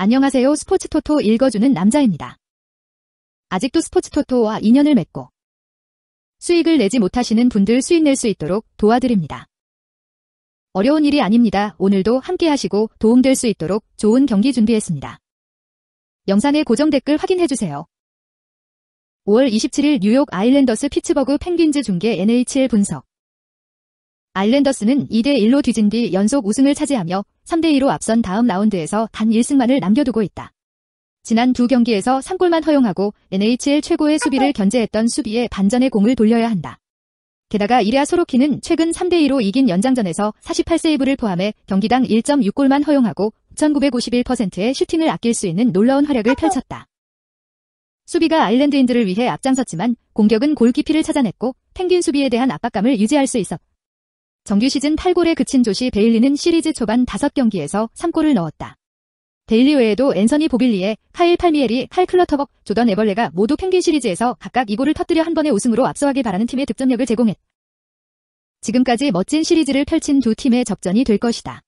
안녕하세요. 스포츠토토 읽어주는 남자입니다. 아직도 스포츠토토와 인연을 맺고 수익을 내지 못하시는 분들 수익 낼 수 있도록 도와드립니다. 어려운 일이 아닙니다. 오늘도 함께 하시고 도움될 수 있도록 좋은 경기 준비했습니다. 영상의 고정 댓글 확인해주세요. 5월 27일 뉴욕 아일랜더스 피츠버그 펭귄즈 중계 NHL 분석. 아일랜더스는 2대1로 뒤진 뒤 연속 우승을 차지하며 3대2로 앞선 다음 라운드에서 단 1승만을 남겨두고 있다. 지난 두 경기에서 3골만 허용하고 NHL 최고의 수비를 견제했던 수비에 반전의 공을 돌려야 한다. 게다가 이레아 소로키는 최근 3대2로 이긴 연장전에서 48세이브를 포함해 경기당 1.6골만 허용하고 1951%의 슈팅을 아낄 수 있는 놀라운 활약을 펼쳤다. 수비가 아일랜드인들을 위해 앞장섰지만 공격은 골키피를 찾아냈고 펭귄 수비에 대한 압박감을 유지할 수 있었다. 정규 시즌 8골에 그친 조시 베일리는 시리즈 초반 5경기에서 3골을 넣었다. 베일리 외에도 앤서니 보빌리에, 카일 팔미에리, 칼 클러터벅, 조던 에벌레가 모두 펭귄 시리즈에서 각각 2골을 터뜨려 한 번의 우승으로 앞서가길 바라는 팀의 득점력을 제공했다. 지금까지 멋진 시리즈를 펼친 두 팀의 접전이 될 것이다.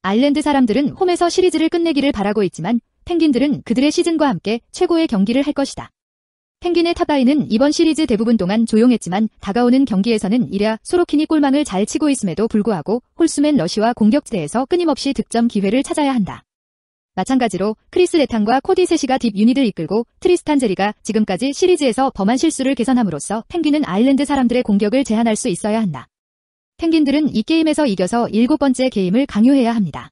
아일랜드 사람들은 홈에서 시리즈를 끝내기를 바라고 있지만 펭귄들은 그들의 시즌과 함께 최고의 경기를 할 것이다. 펭귄의 탑라인은 이번 시리즈 대부분 동안 조용했지만 다가오는 경기에서는 이레아 소로킨이 골망을 잘 치고 있음에도 불구하고 홀스맨 러시와 공격지대에서 끊임없이 득점 기회를 찾아야 한다. 마찬가지로 크리스 레탄과 코디 세시가 딥 유닛을 이끌고 트리스탄 제리가 지금까지 시리즈에서 범한 실수를 개선함으로써 펭귄은 아일랜드 사람들의 공격을 제한할 수 있어야 한다. 펭귄들은 이 게임에서 이겨서 7번째 게임을 강요해야 합니다.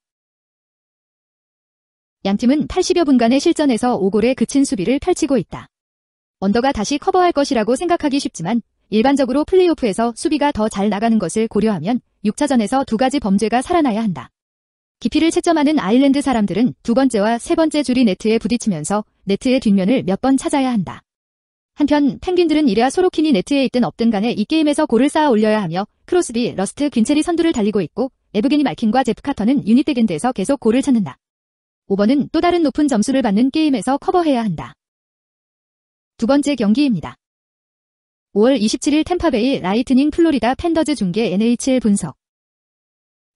양팀은 80여 분간의 실전에서 5골에 그친 수비를 펼치고 있다. 언더가 다시 커버할 것이라고 생각하기 쉽지만 일반적으로 플레이오프에서 수비가 더 잘 나가는 것을 고려하면 6차전에서 두 가지 범죄가 살아나야 한다. 깊이를 채점하는 아일랜드 사람들은 두 번째와 세 번째 줄이 네트에 부딪히면서 네트의 뒷면을 몇 번 찾아야 한다. 한편 펭귄들은 이레아 소로킨이 네트에 있든 없든 간에 이 게임에서 골을 쌓아 올려야 하며 크로스비, 러스트, 귄체리 선두를 달리고 있고 에브게니 말킨과 제프 카터는 유닛 대겐드에서 계속 골을 찾는다. 5번은 또 다른 높은 점수를 받는 게임에서 커버해야 한다. 두 번째 경기입니다. 5월 27일 템파베이 라이트닝 플로리다 팬더즈 중계 NHL 분석.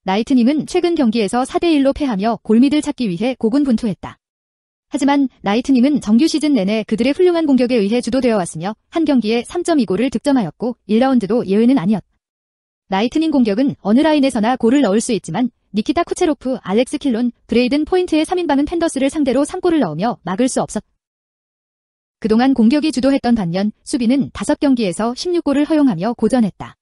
라이트닝은 최근 경기에서 4대1로 패하며 골밑을 찾기 위해 고군분투했다. 하지만 라이트닝은 정규 시즌 내내 그들의 훌륭한 공격에 의해 주도되어 왔으며 한 경기에 3.2골을 득점하였고 1라운드도 예외는 아니었다. 라이트닝 공격은 어느 라인에서나 골을 넣을 수 있지만 니키타 쿠체로프, 알렉스 킬론, 브레이든 포인트의 3인방은 팬더스를 상대로 3골을 넣으며 막을 수 없었다. 그동안 공격이 주도했던 반면 수비는 5경기에서 16골을 허용하며 고전했다.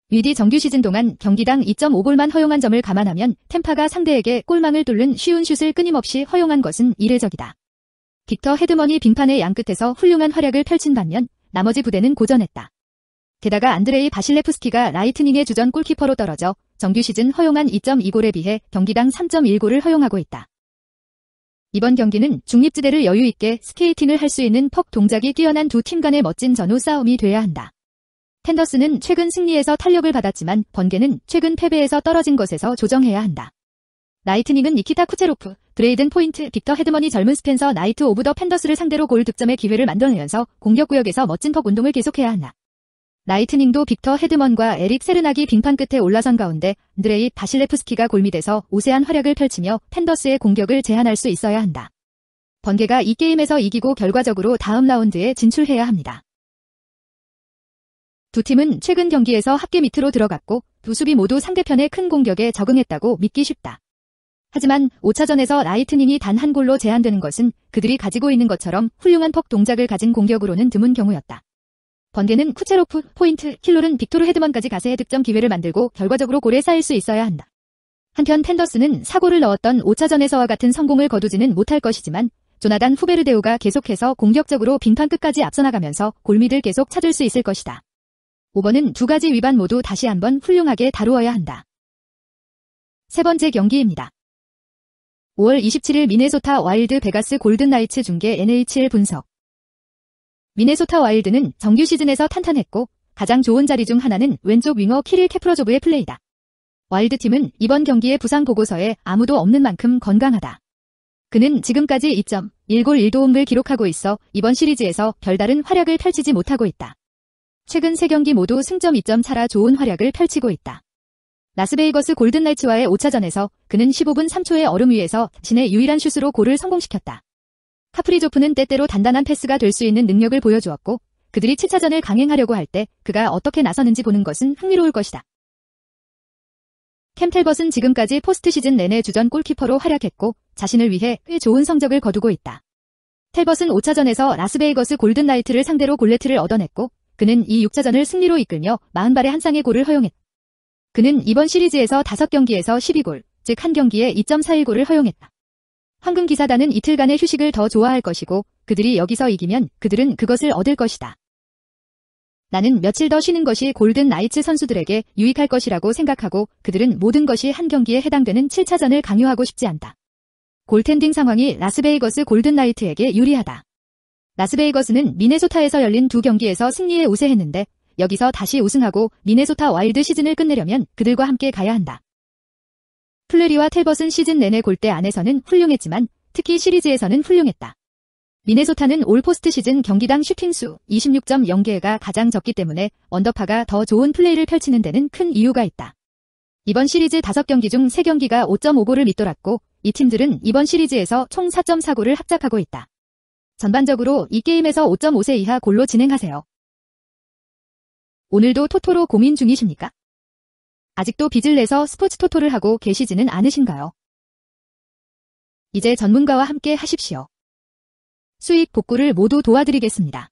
위디 정규 시즌 동안 경기당 2.5골만 허용한 점을 감안하면 템파가 상대에게 골망을 뚫는 쉬운 슛을 끊임없이 허용한 것은 이례적이다. 빅터 헤드먼이 빙판의 양끝에서 훌륭한 활약을 펼친 반면 나머지 부대는 고전했다. 게다가 안드레이 바실레프스키가 라이트닝의 주전 골키퍼로 떨어져 정규 시즌 허용한 2.2골에 비해 경기당 3.1골을 허용하고 있다. 이번 경기는 중립지대를 여유있게 스케이팅을 할 수 있는 퍽 동작이 뛰어난 두 팀 간의 멋진 전후 싸움이 돼야 한다. 팬더스는 최근 승리에서 탄력을 받았지만 번개는 최근 패배에서 떨어진 것에서 조정해야 한다. 라이트닝은 니키타 쿠체로프, 브레이든 포인트, 빅터 헤드먼이 젊은 스펜서 나이트 오브 더 팬더스를 상대로 골 득점의 기회를 만들어내면서 공격구역에서 멋진 퍽 운동을 계속해야 한다. 라이트닝도 빅터 헤드먼과 에릭 세르낙이 빙판 끝에 올라선 가운데 안드레이 바실레프스키가 골밑에서 우세한 활약을 펼치며 팬더스의 공격을 제한할 수 있어야 한다. 번개가 이 게임에서 이기고 결과적으로 다음 라운드에 진출해야 합니다. 두 팀은 최근 경기에서 합계 밑으로 들어갔고 두 수비 모두 상대편의 큰 공격에 적응했다고 믿기 쉽다. 하지만 5차전에서 라이트닝이 단 한 골로 제한되는 것은 그들이 가지고 있는 것처럼 훌륭한 퍽 동작을 가진 공격으로는 드문 경우였다. 번개는 쿠체로프, 포인트, 킬롤은 빅토르 헤드먼까지 가세의 득점 기회를 만들고 결과적으로 골에 쌓일 수 있어야 한다. 한편 팬더스는 4골을 넣었던 5차전에서와 같은 성공을 거두지는 못할 것이지만 조나단 후베르데우가 계속해서 공격적으로 빙판 끝까지 앞서 나가면서 골밑을 계속 찾을 수 있을 것이다. 5번은 두 가지 위반 모두 다시 한번 훌륭하게 다루어야 한다. 세 번째 경기입니다. 5월 27일 미네소타 와일드 베가스 골든 나이츠 중계 NHL 분석. 미네소타 와일드는 정규 시즌에서 탄탄했고 가장 좋은 자리 중 하나는 왼쪽 윙어 키릴 케프러조브의 플레이다. 와일드 팀은 이번 경기의 부상 보고서에 아무도 없는 만큼 건강하다. 그는 지금까지 2.1골 1도움을 기록하고 있어 이번 시리즈에서 별다른 활약을 펼치지 못하고 있다. 최근 3경기 모두 승점 2점 차라 좋은 활약을 펼치고 있다. 라스베이거스 골든나이츠와의 5차전에서 그는 15분 3초의 얼음 위에서 자신의 유일한 슛으로 골을 성공시켰다. 카프리조프는 때때로 단단한 패스가 될 수 있는 능력을 보여주었고 그들이 7차전을 강행하려고 할 때 그가 어떻게 나서는지 보는 것은 흥미로울 것이다. 캠 텔벗은 지금까지 포스트 시즌 내내 주전 골키퍼로 활약했고 자신을 위해 꽤 좋은 성적을 거두고 있다. 텔벗은 5차전에서 라스베이거스 골든나이트를 상대로 골레트를 얻어냈고 그는 이 6차전을 승리로 이끌며 40발의 한 쌍의 골을 허용했다. 그는 이번 시리즈에서 5경기에서 12골, 즉 한 경기에 2.41골을 허용했다. 황금 기사단은 이틀간의 휴식을 더 좋아할 것이고 그들이 여기서 이기면 그들은 그것을 얻을 것이다. 나는 며칠 더 쉬는 것이 골든 나이츠 선수들에게 유익할 것이라고 생각하고 그들은 모든 것이 한 경기에 해당되는 7차전을 강요하고 싶지 않다. 골텐딩 상황이 라스베이거스 골든 나이트에게 유리하다. 라스베이거스는 미네소타에서 열린 2경기에서 승리에 우세했는데 여기서 다시 우승하고 미네소타 와일드 시즌을 끝내려면 그들과 함께 가야 한다. 플레리와 텔벗은 시즌 내내 골대 안에서는 훌륭했지만 특히 시리즈에서는 훌륭했다. 미네소타는 올 포스트 시즌 경기당 슈팅수 26.0개가 가장 적기 때문에 언더파가 더 좋은 플레이를 펼치는 데는 큰 이유가 있다. 이번 시리즈 5경기 중 3경기가 5.5골을 밑돌았고 이 팀들은 이번 시리즈에서 총 4.4골을 합작하고 있다. 전반적으로 이 게임에서 5.5세 이하 골로 진행하세요. 오늘도 토토로 고민 중이십니까? 아직도 빚을 내서 스포츠 토토를 하고 계시지는 않으신가요? 이제 전문가와 함께 하십시오. 수익 복구를 모두 도와드리겠습니다.